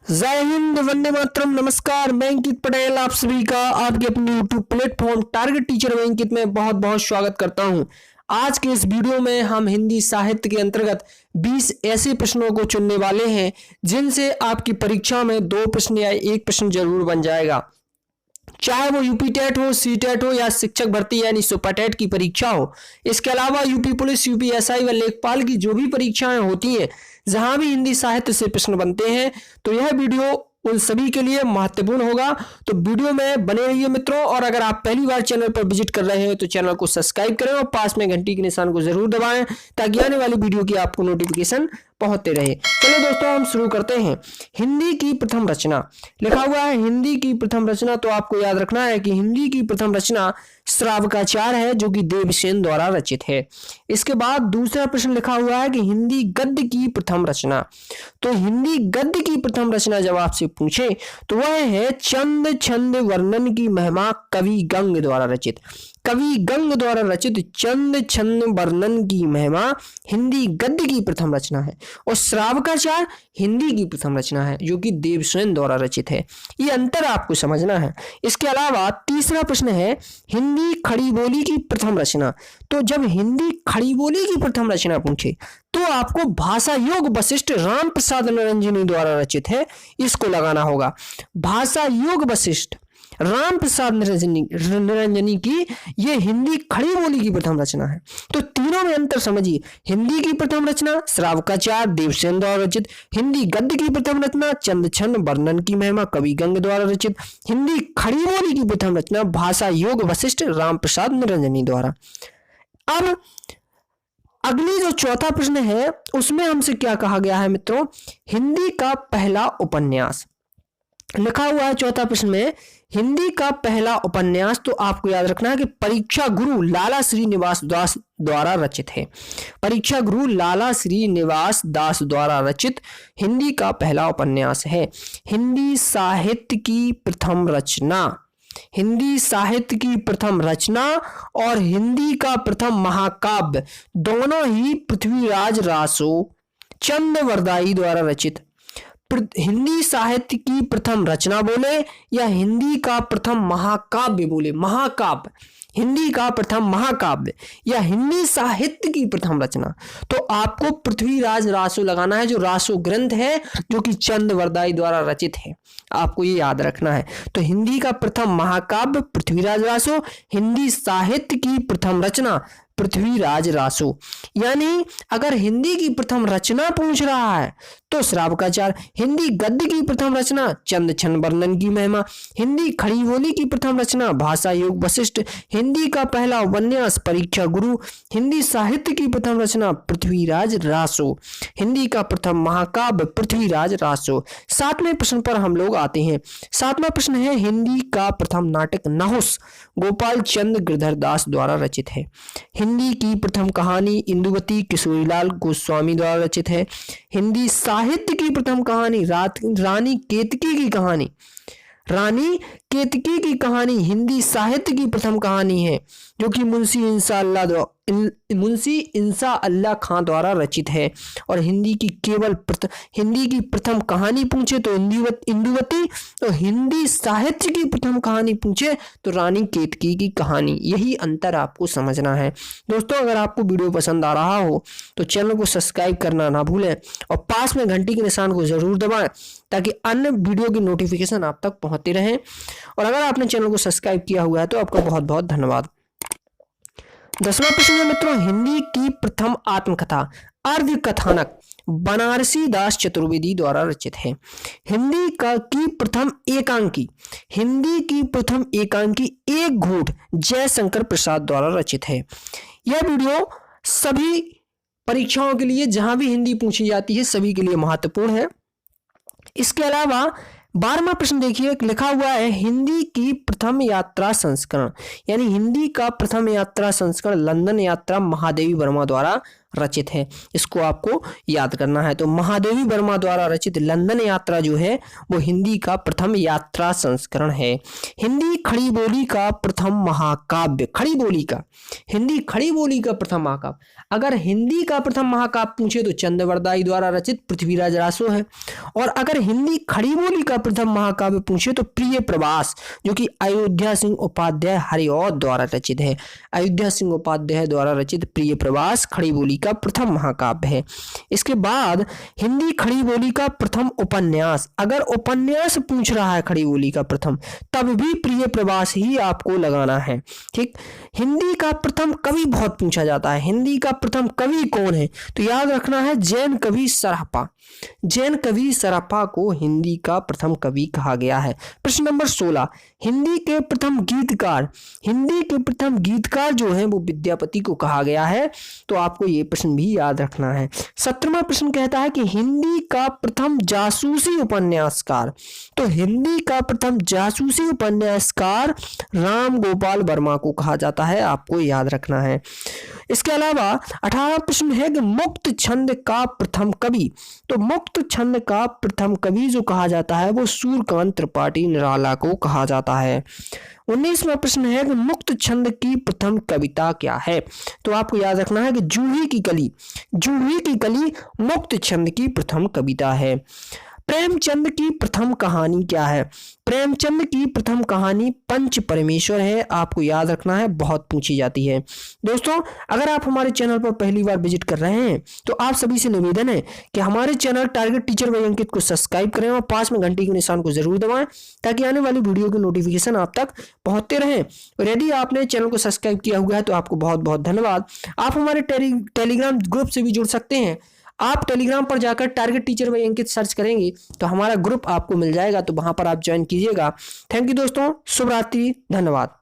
जय हिंद, वंदे मातरम। नमस्कार, मैं अंकित पटेल आप सभी का आपके अपने यूट्यूब प्लेटफॉर्म टारगेट टीचर में अंकित में बहुत बहुत स्वागत करता हूं। आज के इस वीडियो में हम हिंदी साहित्य के अंतर्गत 20 ऐसे प्रश्नों को चुनने वाले हैं जिनसे आपकी परीक्षा में 2 प्रश्न या 1 प्रश्न जरूर बन जाएगा, चाहे वो यूपी टेट हो, सी टेट हो या शिक्षक भर्ती यानी सुपर टेट की परीक्षा हो। इसके अलावा यूपी पुलिस, यूपी एसआई व लेखपाल की जो भी परीक्षाएं होती हैं, जहां भी हिंदी साहित्य से प्रश्न बनते हैं, तो यह वीडियो उन सभी के लिए महत्वपूर्ण होगा। तो वीडियो में बने रहिए मित्रों, और अगर आप पहली बार चैनल पर विजिट कर रहे हैं तो चैनल को सब्सक्राइब करें और पास में घंटी के निशान को जरूर दबाएं ताकि आने वाली वीडियो की आपको नोटिफिकेशन पहुंचते रहे। चलो दोस्तों, हम शुरू करते हैं। हिंदी की प्रथम रचना लिखा हुआ है। हिंदी की प्रथम रचना, तो आपको याद रखना है कि हिंदी की प्रथम रचना श्रावकाचार है, जो कि देवसेन द्वारा रचित है। इसके बाद दूसरा प्रश्न लिखा हुआ है कि हिंदी गद्य की प्रथम रचना। तो हिंदी गद्य की प्रथम रचना जब आपसे पूछे तो वह है चंद छंद वर्णन की महिमा कवि गंग द्वारा रचित। कवि गंग द्वारा रचित चंद छंद वर्णन की महिमा हिंदी गद्य की प्रथम रचना है, और श्रावकाचार हिंदी की प्रथम रचना है जो कि देवसेन द्वारा रचित है। ये अंतर आपको समझना है। इसके अलावा तीसरा प्रश्न है हिंदी खड़ी बोली की प्रथम रचना। तो जब हिंदी खड़ी बोली की प्रथम रचना पूछे तो आपको भाषा योग वशिष्ठ राम प्रसाद निरंजनी द्वारा रचित है, इसको लगाना होगा। भाषा योग वशिष्ठ राम प्रसाद निरंजनी की ये हिंदी खड़ी बोली की प्रथम रचना है। तो तीनों में अंतर समझिए। हिंदी की प्रथम रचना श्रावकाचार देवसेन द्वारा रचित, हिंदी गद्य की प्रथम रचना चंद छंद वर्णन की महिमा कवि गंग द्वारा रचित, हिंदी खड़ी बोली की प्रथम रचना भाषा योग वशिष्ठ राम प्रसाद निरंजनी द्वारा। अब अगली जो चौथा प्रश्न है उसमें हमसे क्या कहा गया है मित्रों, हिंदी का पहला उपन्यास लिखा हुआ है। चौथा प्रश्न में हिंदी का पहला उपन्यास, तो आपको याद रखना है कि परीक्षा गुरु लाला श्रीनिवास दास द्वारा रचित है। परीक्षा गुरु लाला श्रीनिवास दास द्वारा रचित हिंदी का पहला उपन्यास है। हिंदी साहित्य की प्रथम रचना, हिंदी साहित्य की प्रथम रचना और हिंदी का प्रथम महाकाव्य दोनों ही पृथ्वीराज रासो चंद्रवरदाई द्वारा रचित। हिंदी साहित्य की प्रथम रचना बोले या हिंदी का प्रथम महाकाव्य बोले, महाकाव्य हिंदी का प्रथम महाकाव्य या हिंदी साहित्य की प्रथम रचना, तो आपको पृथ्वीराज रासो लगाना है, जो रासो ग्रंथ है जो कि चंद्रवरदाई द्वारा रचित है। आपको ये याद रखना है। तो हिंदी का प्रथम महाकाव्य पृथ्वीराज रासो, हिंदी साहित्य की प्रथम रचना पृथ्वीराज रासो। यानी अगर हिंदी की प्रथम रचना पूछ रहा है तो श्रावकाचार, हिंदी गद्य की प्रथम रचना चंद छंद वर्णन की महिमा, हिंदी खड़ी बोली की प्रथम रचना भाषा योग वशिष्ठ, हिंदी का पहला उपन्यास परीक्षा गुरु, हिंदी साहित्य की प्रथम रचना पृथ्वीराज रासो, हिंदी का प्रथम महाकाव्य पृथ्वीराज रासो। 7वें प्रश्न पर हम लोग आते हैं। 7वां प्रश्न है हिंदी का प्रथम नाटक नहुस गोपाल चंद गिरधर दास द्वारा रचित है। हिंदी की प्रथम कहानी इंदुवती किशोरीलाल गोस्वामी द्वारा रचित है। हिंदी साहित्य की प्रथम कहानी रानी केतकी की कहानी, रानी केतकी की कहानी हिंदी साहित्य की प्रथम कहानी है, जो कि मुंशी इंसा अल्लाह खां द्वारा रचित है। और हिंदी की प्रथम कहानी पूछे तो इंदुवती, तो हिंदी साहित्य की प्रथम कहानी पूछे तो रानी केतकी की कहानी। यही अंतर आपको समझना है। दोस्तों, अगर आपको वीडियो पसंद आ रहा हो तो चैनल को सब्सक्राइब करना ना भूलें और पास में घंटी के निशान को जरूर दबाएं ताकि अन्य वीडियो की नोटिफिकेशन आप तक पहुंचते रहें। और अगर आपने चैनल को सब्सक्राइब किया हुआ है तो आपका बहुत बहुत धन्यवाद। 10वां प्रश्न है मित्रों, हिंदी की प्रथम आत्मकथा अर्ध कथानक बनारसी दास चतुर्वेदी द्वारा रचित है। हिंदी की प्रथम एकांकी, हिंदी की प्रथम एकांकी एक घूंट जयशंकर प्रसाद द्वारा रचित है। यह वीडियो सभी परीक्षाओं के लिए जहां भी हिंदी पूछी जाती है सभी के लिए महत्वपूर्ण है। इसके अलावा 12वां प्रश्न देखिए, लिखा हुआ है हिंदी की प्रथम यात्रा संस्करण, यानी हिंदी का प्रथम यात्रा संस्करण लंदन यात्रा महादेवी वर्मा द्वारा रचित है, इसको आपको याद करना है। तो महादेवी वर्मा द्वारा रचित लंदन यात्रा जो है वो हिंदी का प्रथम यात्रा संस्करण है। हिंदी खड़ी बोली का प्रथम महाकाव्य, खड़ी बोली का, हिंदी खड़ी बोली का प्रथम महाकाव्य, अगर हिंदी का प्रथम महाकाव्य पूछे तो चंद्रवरदाई द्वारा रचित पृथ्वीराज रासो है। और अगर हिंदी खड़ी बोली का प्रथम महाकाव्य पूछे तो प्रिय प्रवास, जो कि अयोध्या सिंह उपाध्याय हरिऔध द्वारा रचित है। अयोध्या सिंह उपाध्याय द्वारा रचित प्रिय प्रवास खड़ी बोली का प्रथम महाकाव्य है। इसके बाद हिंदी खड़ी बोली का प्रथम उपन्यास, अगर उपन्यास पूछ रहा है खड़ी बोली का प्रथम, तब भी प्रिय प्रवास ही आपको लगाना है। ठीक, हिंदी का प्रथम कवि बहुत पूछा जाता है, हिंदी का प्रथम कवि कौन है, तो याद रखना है जैन कवि सरापा। जैन कवि सरापा को हिंदी का प्रथम कवि कहा गया है। प्रश्न नंबर 16, हिंदी के प्रथम गीतकार, हिंदी के प्रथम गीतकार जो है वो विद्यापति को कहा गया है, तो आपको ये प्रश्न भी याद रखना है। 17वां प्रश्न कहता है कि हिंदी का प्रथम जासूसी उपन्यासकार, तो हिंदी का प्रथम जासूसी उपन्यासकार राम गोपाल वर्मा को कहा जाता है, आपको याद रखना है। इसके अलावा 18वां प्रश्न है कि मुक्त छंद का प्रथम कवि, तो मुक्त छंद का प्रथम कवि जो कहा जाता है वो सूर्यकांत त्रिपाठी निराला को कहा जाता है। 19वां प्रश्न है कि मुक्त छंद की प्रथम कविता क्या है, तो आपको याद रखना है कि जूही की कली, जूही की कली मुक्त छंद की प्रथम कविता है। प्रेमचंद की प्रथम कहानी क्या है, प्रेमचंद की प्रथम कहानी पंच परमेश्वर है, आपको याद रखना है, बहुत पूछी जाती है। दोस्तों, अगर आप हमारे चैनल पर पहली बार विजिट कर रहे हैं तो आप सभी से निवेदन है कि हमारे चैनल टारगेट टीचर बाय अंकित को सब्सक्राइब करें और पास में घंटी के निशान को जरूर दबाएं ताकि आने वाली वीडियो की नोटिफिकेशन आप तक पहुंचते रहें। और यदि आपने चैनल को सब्सक्राइब किया हुआ है तो आपको बहुत बहुत धन्यवाद। आप हमारे टेलीग्राम ग्रुप से भी जुड़ सकते हैं। आप टेलीग्राम पर जाकर टारगेट टीचर बाय अंकित सर्च करेंगे तो हमारा ग्रुप आपको मिल जाएगा, तो वहां पर आप ज्वाइन कीजिएगा। थैंक यू दोस्तों, शुभ रात्रि, धन्यवाद।